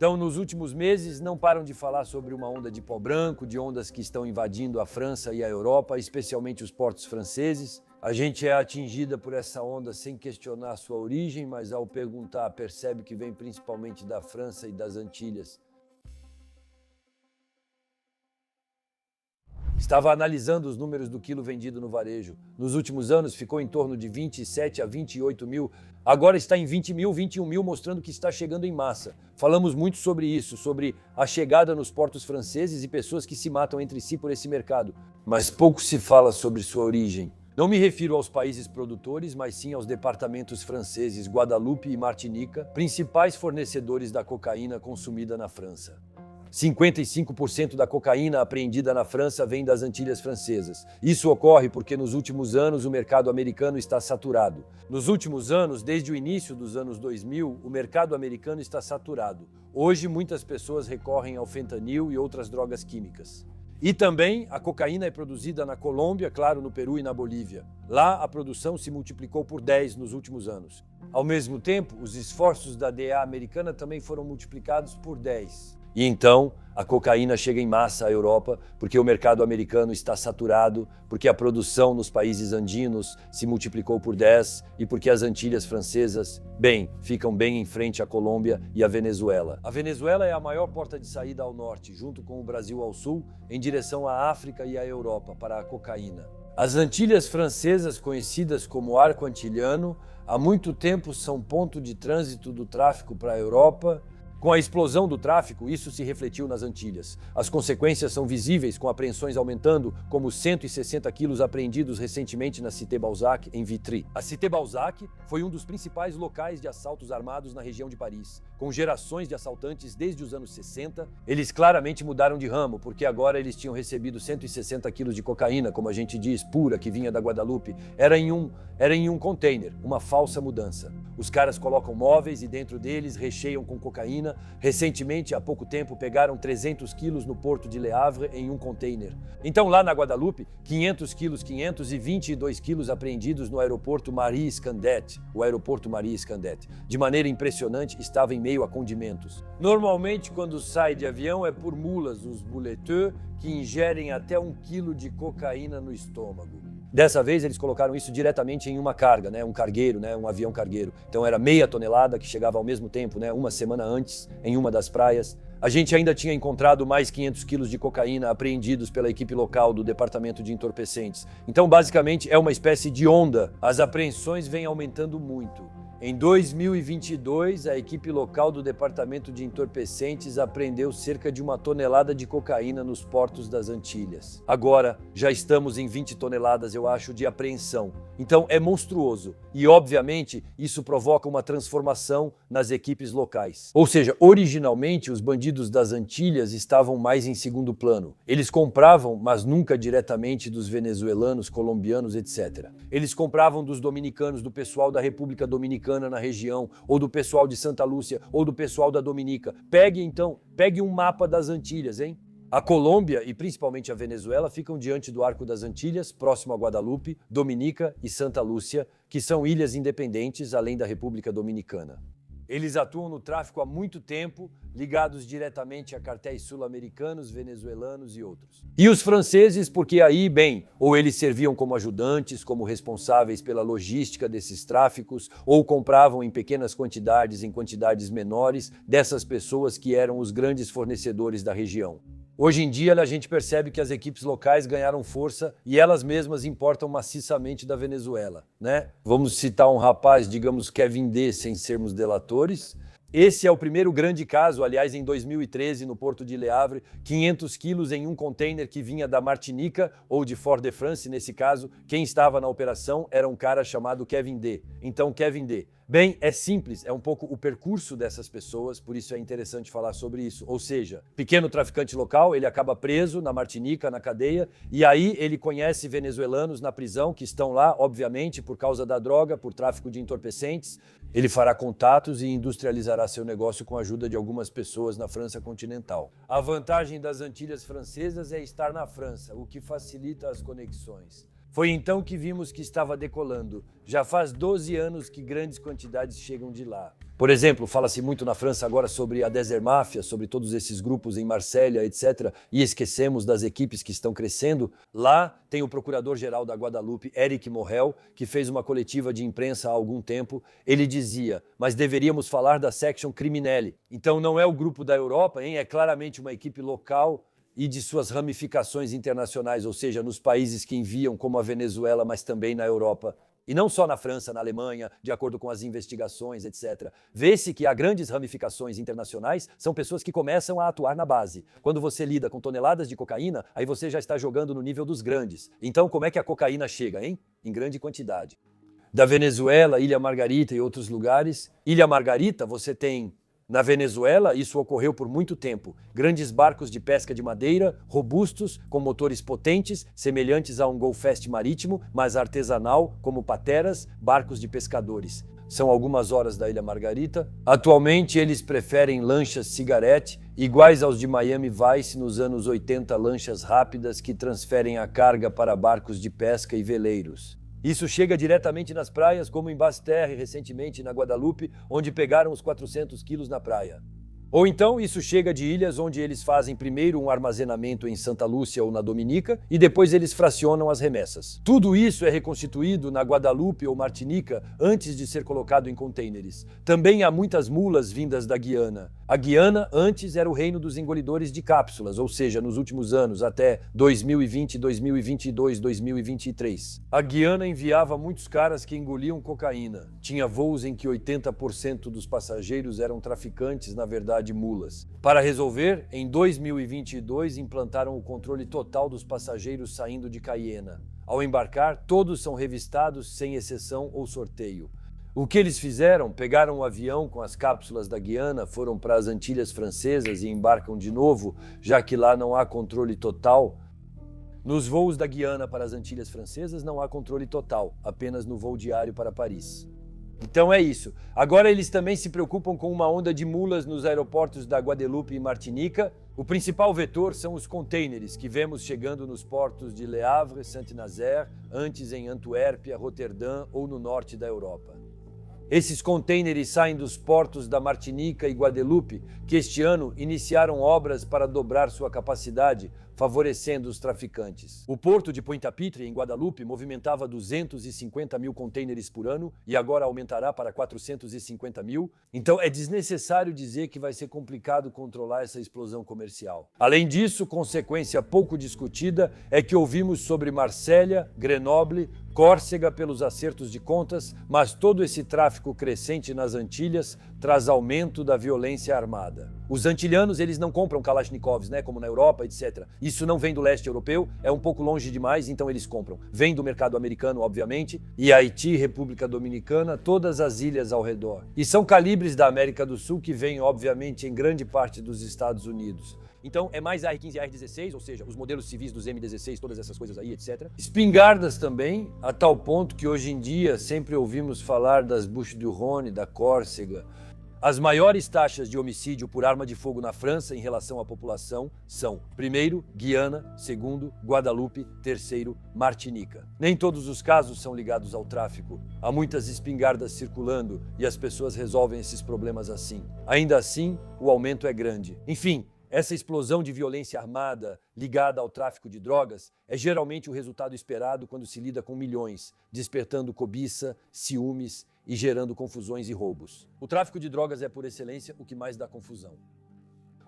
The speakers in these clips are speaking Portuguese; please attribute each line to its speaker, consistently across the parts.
Speaker 1: Então, nos últimos meses, não param de falar sobre uma onda de pó branco, de ondas que estão invadindo a França e a Europa, especialmente os portos franceses. A gente é atingida por essa onda sem questionar sua origem, mas ao perguntar, percebe que vem principalmente da França e das Antilhas. Estava analisando os números do quilo vendido no varejo. Nos últimos anos ficou em torno de 27 a 28 mil. Agora está em 20 mil, 21 mil, mostrando que está chegando em massa. Falamos muito sobre isso, sobre a chegada nos portos franceses e pessoas que se matam entre si por esse mercado. Mas pouco se fala sobre sua origem. Não me refiro aos países produtores, mas sim aos departamentos franceses Guadeloupe e Martinica, principais fornecedores da cocaína consumida na França. 55% da cocaína apreendida na França vem das Antilhas Francesas. Isso ocorre porque nos últimos anos o mercado americano está saturado. Nos últimos anos, desde o início dos anos 2000, o mercado americano está saturado. Hoje, muitas pessoas recorrem ao fentanil e outras drogas químicas. E também a cocaína é produzida na Colômbia, claro, no Peru e na Bolívia. Lá a produção se multiplicou por 10 nos últimos anos. Ao mesmo tempo, os esforços da DEA americana também foram multiplicados por 10. E então, a cocaína chega em massa à Europa porque o mercado americano está saturado, porque a produção nos países andinos se multiplicou por 10 e porque as Antilhas Francesas, ficam bem em frente à Colômbia e à Venezuela. A Venezuela é a maior porta de saída ao norte, junto com o Brasil ao sul, em direção à África e à Europa, para a cocaína. As Antilhas Francesas, conhecidas como Arco Antilhano, há muito tempo são ponto de trânsito do tráfico para a Europa. Com a explosão do tráfico, isso se refletiu nas Antilhas. As consequências são visíveis, com apreensões aumentando, como os 160 quilos apreendidos recentemente na Cité Balzac, em Vitry. A Cité Balzac foi um dos principais locais de assaltos armados na região de Paris. Com gerações de assaltantes desde os anos 60, eles claramente mudaram de ramo, porque agora eles tinham recebido 160 quilos de cocaína, como a gente diz, pura, que vinha da Guadeloupe. Era em um container, uma falsa mudança. Os caras colocam móveis e dentro deles recheiam com cocaína. Recentemente, há pouco tempo, pegaram 300 quilos no porto de Le Havre em um container. Então, lá na Guadeloupe, 500 quilos, 522 quilos apreendidos no aeroporto Marie Scandette. O aeroporto Marie Scandette, de maneira impressionante, estava em meio a condimentos. Normalmente, quando sai de avião, é por mulas, os buleteux, que ingerem até 1 quilo de cocaína no estômago. Dessa vez, eles colocaram isso diretamente em uma carga, um cargueiro, um avião cargueiro. Então era meia tonelada que chegava ao mesmo tempo, uma semana antes, em uma das praias. A gente ainda tinha encontrado mais 500 quilos de cocaína apreendidos pela equipe local do Departamento de Entorpecentes. Então, basicamente, é uma espécie de onda. As apreensões vêm aumentando muito. Em 2022, a equipe local do Departamento de Entorpecentes apreendeu cerca de 1 tonelada de cocaína nos portos das Antilhas. Agora, já estamos em 20 toneladas, eu acho, de apreensão. Então, é monstruoso. E, obviamente, isso provoca uma transformação nas equipes locais. Ou seja, originalmente, os bandidos das Antilhas estavam mais em segundo plano. Eles compravam, mas nunca diretamente dos venezuelanos, colombianos, etc. Eles compravam dos dominicanos, do pessoal da República Dominicana na região, ou do pessoal de Santa Lúcia, ou do pessoal da Dominica. Pegue um mapa das Antilhas, hein? A Colômbia e principalmente a Venezuela ficam diante do Arco das Antilhas, próximo a Guadalupe, Dominica e Santa Lúcia, que são ilhas independentes além da República Dominicana. Eles atuam no tráfico há muito tempo, ligados diretamente a cartéis sul-americanos, venezuelanos e outros. E os franceses, porque aí, ou eles serviam como ajudantes, como responsáveis pela logística desses tráficos, ou compravam em pequenas quantidades, em quantidades menores, dessas pessoas que eram os grandes fornecedores da região. Hoje em dia, a gente percebe que as equipes locais ganharam força e elas mesmas importam maciçamente da Venezuela, Vamos citar um rapaz, digamos Kevin D, sem sermos delatores. Esse é o primeiro grande caso, aliás, em 2013, no porto de Le Havre, 500 quilos em um container que vinha da Martinica ou de Fort-de-France, nesse caso, quem estava na operação era um cara chamado Kevin D. Então, Kevin D. É simples, é um pouco o percurso dessas pessoas, por isso é interessante falar sobre isso. Ou seja, pequeno traficante local, ele acaba preso na Martinica, na cadeia, e aí ele conhece venezuelanos na prisão que estão lá, obviamente, por causa da droga, por tráfico de entorpecentes. Ele fará contatos e industrializará seu negócio com a ajuda de algumas pessoas na França continental. A vantagem das Antilhas Francesas é estar na França, o que facilita as conexões. Foi então que vimos que estava decolando. Já faz 12 anos que grandes quantidades chegam de lá. Por exemplo, fala-se muito na França agora sobre a Desert Mafia, sobre todos esses grupos em Marsella, etc. E esquecemos das equipes que estão crescendo. Lá tem o procurador-geral da Guadalupe, Éric Morrel, que fez uma coletiva de imprensa há algum tempo. Ele dizia, mas deveríamos falar da Section Criminelle. Então não é o grupo da Europa, hein? É claramente uma equipe local e de suas ramificações internacionais, ou seja, nos países que enviam, como a Venezuela, mas também na Europa. E não só na França, na Alemanha, de acordo com as investigações, etc. Vê-se que há grandes ramificações internacionais, são pessoas que começam a atuar na base. Quando você lida com toneladas de cocaína, aí você já está jogando no nível dos grandes. Então, como é que a cocaína chega, hein? Em grande quantidade. Da Venezuela, Ilha Margarita e outros lugares. Ilha Margarita, você tem... Na Venezuela, isso ocorreu por muito tempo. Grandes barcos de pesca de madeira, robustos, com motores potentes, semelhantes a um golfeste marítimo, mas artesanal, como pateras, barcos de pescadores. São algumas horas da Ilha Margarita. Atualmente, eles preferem lanchas cigarette, iguais aos de Miami Vice nos anos 80, lanchas rápidas que transferem a carga para barcos de pesca e veleiros. Isso chega diretamente nas praias, como em Basse-Terre, recentemente na Guadalupe, onde pegaram os 400 quilos na praia. Ou então isso chega de ilhas onde eles fazem primeiro um armazenamento em Santa Lúcia ou na Dominica e depois eles fracionam as remessas. Tudo isso é reconstituído na Guadalupe ou Martinica antes de ser colocado em contêineres. Também há muitas mulas vindas da Guiana. A Guiana antes era o reino dos engolidores de cápsulas, ou seja, nos últimos anos, até 2020, 2022, 2023. A Guiana enviava muitos caras que engoliam cocaína. Tinha voos em que 80% dos passageiros eram traficantes, na verdade mulas. Para resolver, em 2022 implantaram o controle total dos passageiros saindo de Cayena. Ao embarcar, todos são revistados sem exceção ou sorteio. O que eles fizeram? Pegaram o avião com as cápsulas da Guiana, foram para as Antilhas Francesas e embarcam de novo, já que lá não há controle total. Nos voos da Guiana para as Antilhas Francesas não há controle total, apenas no voo diário para Paris. Então é isso. Agora eles também se preocupam com uma onda de mulas nos aeroportos da Guadeloupe e Martinica. O principal vetor são os contêineres que vemos chegando nos portos de Le Havre, Saint-Nazaire, antes em Antuérpia, Roterdã ou no norte da Europa. Esses contêineres saem dos portos da Martinica e Guadeloupe, que este ano iniciaram obras para dobrar sua capacidade, favorecendo os traficantes. O porto de Pointe-à-Pitre, em Guadalupe, movimentava 250 mil contêineres por ano e agora aumentará para 450 mil. Então é desnecessário dizer que vai ser complicado controlar essa explosão comercial. Além disso, consequência pouco discutida é que ouvimos sobre Marsella, Grenoble, Córcega pelos acertos de contas, mas todo esse tráfico crescente nas Antilhas traz aumento da violência armada. Os antilhanos, eles não compram Kalashnikovs, como na Europa, etc. Isso não vem do leste europeu, é um pouco longe demais, então eles compram. Vem do mercado americano, obviamente, e Haiti, República Dominicana, todas as ilhas ao redor. E são calibres da América do Sul que vêm, obviamente, em grande parte dos Estados Unidos. Então é mais AR-15 e AR-16, ou seja, os modelos civis dos M16, todas essas coisas aí, etc. Espingardas também, a tal ponto que hoje em dia sempre ouvimos falar das Bouches-du-Rhône, da Córcega. As maiores taxas de homicídio por arma de fogo na França em relação à população são, primeiro, Guiana, segundo, Guadalupe, terceiro, Martinica. Nem todos os casos são ligados ao tráfico. Há muitas espingardas circulando e as pessoas resolvem esses problemas assim. Ainda assim, o aumento é grande. Enfim, essa explosão de violência armada ligada ao tráfico de drogas é geralmente o resultado esperado quando se lida com milhões, despertando cobiça, ciúmes e gerando confusões e roubos. O tráfico de drogas é, por excelência, o que mais dá confusão.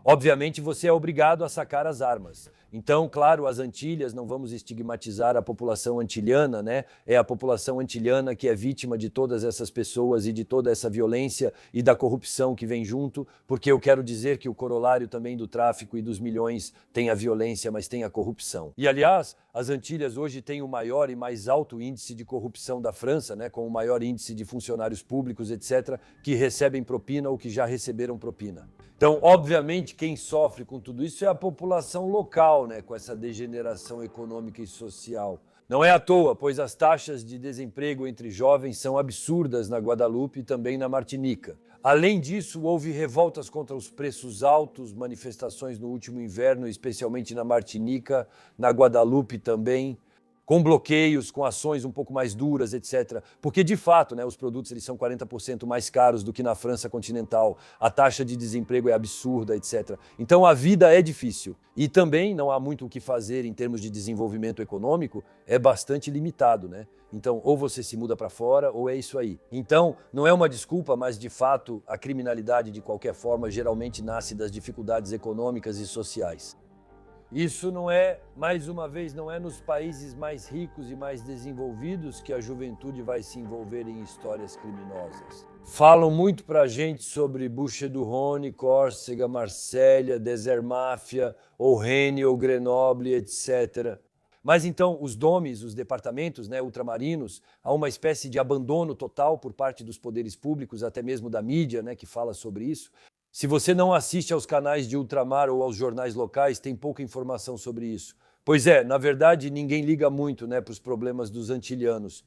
Speaker 1: Obviamente, você é obrigado a sacar as armas. Então, claro, as Antilhas, não vamos estigmatizar a população antilhana, É a população antilhana que é vítima de todas essas pessoas e de toda essa violência e da corrupção que vem junto, porque eu quero dizer que o corolário também do tráfico e dos milhões tem a violência, mas tem a corrupção. E, aliás, as Antilhas hoje têm o maior e mais alto índice de corrupção da França, Com o maior índice de funcionários públicos, etc., que recebem propina ou que já receberam propina. Então, obviamente, quem sofre com tudo isso é a população local, com essa degeneração econômica e social. Não é à toa, pois as taxas de desemprego entre jovens são absurdas na Guadalupe e também na Martinica. Além disso, houve revoltas contra os preços altos, manifestações no último inverno, especialmente na Martinica, na Guadalupe também. com bloqueios, com ações um pouco mais duras, etc. Porque, de fato, né, os produtos eles são 40% mais caros do que na França continental, a taxa de desemprego é absurda, etc. Então, a vida é difícil. E também não há muito o que fazer em termos de desenvolvimento econômico, é bastante limitado, né? Então, ou você se muda para fora, ou é isso aí. Então, não é uma desculpa, mas, de fato, a criminalidade, de qualquer forma, geralmente nasce das dificuldades econômicas e sociais. Isso não é, mais uma vez, não é nos países mais ricos e mais desenvolvidos que a juventude vai se envolver em histórias criminosas. Falam muito pra gente sobre Bouches du Rhône, Córcega, Marsella, Desert Mafia, ou Rennes, ou Grenoble, etc. Mas então os DOMs, os departamentos, né, ultramarinos, há uma espécie de abandono total por parte dos poderes públicos, até mesmo da mídia, né, que fala sobre isso. Se você não assiste aos canais de ultramar ou aos jornais locais, tem pouca informação sobre isso. Pois é, na verdade, ninguém liga muito, né, para os problemas dos antilhanos.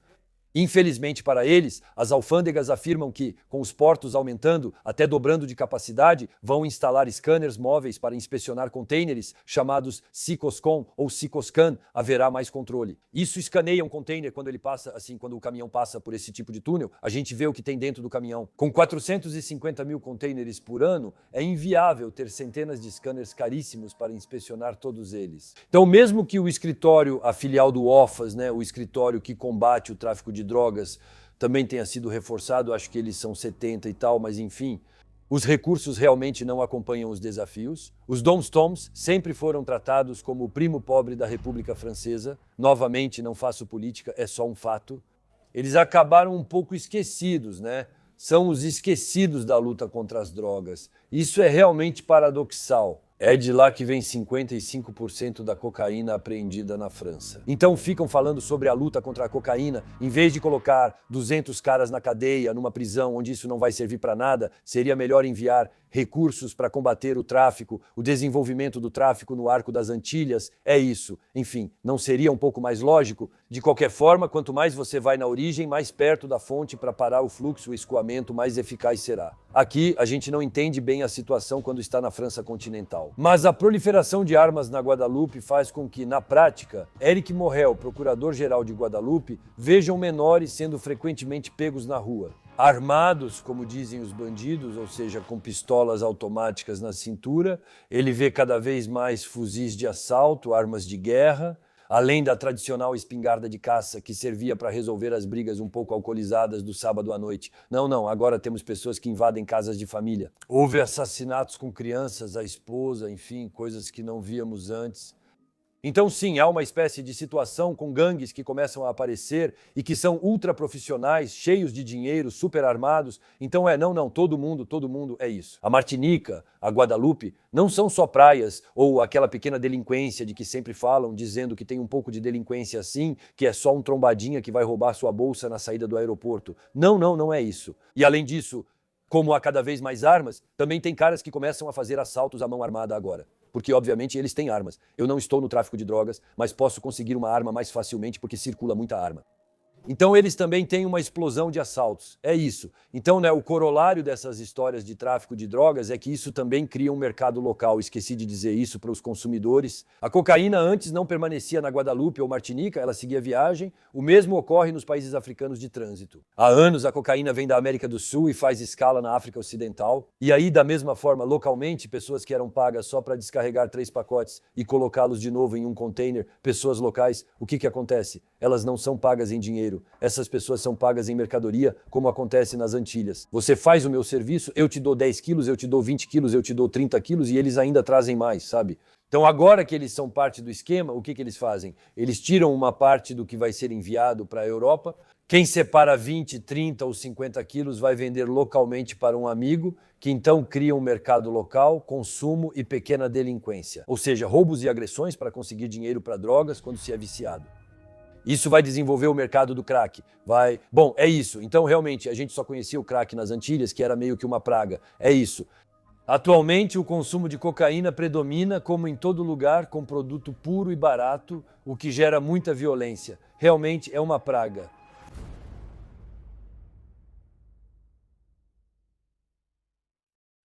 Speaker 1: Infelizmente para eles, as alfândegas afirmam que, com os portos aumentando, até dobrando de capacidade, vão instalar scanners móveis para inspecionar contêineres, chamados Sicoscom ou Sicoscan, haverá mais controle. Isso escaneia um container quando ele passa, assim, quando o caminhão passa por esse tipo de túnel, a gente vê o que tem dentro do caminhão. Com 450 mil contêineres por ano, é inviável ter centenas de scanners caríssimos para inspecionar todos eles. Então, mesmo que o escritório, a filial do OFAS, né, o escritório que combate o tráfico de drogas também tenha sido reforçado, acho que eles são 70 e tal, mas enfim, os recursos realmente não acompanham os desafios. Os Dom-Toms sempre foram tratados como o primo pobre da República Francesa. Novamente, não faço política, é só um fato. Eles acabaram um pouco esquecidos, né? São os esquecidos da luta contra as drogas. Isso é realmente paradoxal. É de lá que vem 55% da cocaína apreendida na França. Então ficam falando sobre a luta contra a cocaína, em vez de colocar 200 caras na cadeia, numa prisão onde isso não vai servir para nada, seria melhor enviar recursos para combater o tráfico, o desenvolvimento do tráfico no Arco das Antilhas, é isso. Enfim, não seria um pouco mais lógico? De qualquer forma, quanto mais você vai na origem, mais perto da fonte para parar o fluxo, o escoamento, mais eficaz será. Aqui, a gente não entende bem a situação quando está na França continental. Mas a proliferação de armas na Guadalupe faz com que, na prática, Éric Morrel, procurador-geral de Guadalupe, vejam menores sendo frequentemente pegos na rua. Armados, como dizem os bandidos, ou seja, com pistolas automáticas na cintura, ele vê cada vez mais fuzis de assalto, armas de guerra, além da tradicional espingarda de caça que servia para resolver as brigas um pouco alcoolizadas do sábado à noite. Não, agora temos pessoas que invadem casas de família. Houve assassinatos com crianças, a esposa, enfim, coisas que não víamos antes. Então sim, há uma espécie de situação com gangues que começam a aparecer e que são ultra profissionais, cheios de dinheiro, super armados. Então todo mundo é isso. A Martinica, a Guadalupe, não são só praias ou aquela pequena delinquência de que sempre falam, dizendo que tem um pouco de delinquência assim, que é só um trombadinha que vai roubar sua bolsa na saída do aeroporto. Não é isso. E além disso, como há cada vez mais armas, também tem caras que começam a fazer assaltos à mão armada agora. Porque, obviamente, eles têm armas. Eu não estou no tráfico de drogas, mas posso conseguir uma arma mais facilmente porque circula muita arma. Então eles também têm uma explosão de assaltos. É isso. Então, né, o corolário dessas histórias de tráfico de drogas é que isso também cria um mercado local. Esqueci de dizer isso para os consumidores. A cocaína antes não permanecia na Guadalupe ou Martinica, ela seguia viagem. O mesmo ocorre nos países africanos de trânsito. Há anos a cocaína vem da América do Sul e faz escala na África Ocidental. E aí, da mesma forma, localmente, pessoas que eram pagas só para descarregar 3 pacotes e colocá-los de novo em um container, pessoas locais, o que acontece? Elas não são pagas em dinheiro. Essas pessoas são pagas em mercadoria, como acontece nas Antilhas. Você faz o meu serviço, eu te dou 10 quilos, eu te dou 20 quilos, eu te dou 30 quilos e eles ainda trazem mais, sabe? Então agora que eles são parte do esquema, o que eles fazem? Eles tiram uma parte do que vai ser enviado para a Europa. Quem separa 20, 30 ou 50 quilos vai vender localmente para um amigo, que então cria um mercado local, consumo e pequena delinquência. Ou seja, roubos e agressões para conseguir dinheiro para drogas quando se é viciado. Isso vai desenvolver o mercado do crack. Bom, é isso. Então, realmente, a gente só conhecia o crack nas Antilhas, que era meio que uma praga. É isso. Atualmente, o consumo de cocaína predomina, como em todo lugar, com produto puro e barato, o que gera muita violência. Realmente é uma praga.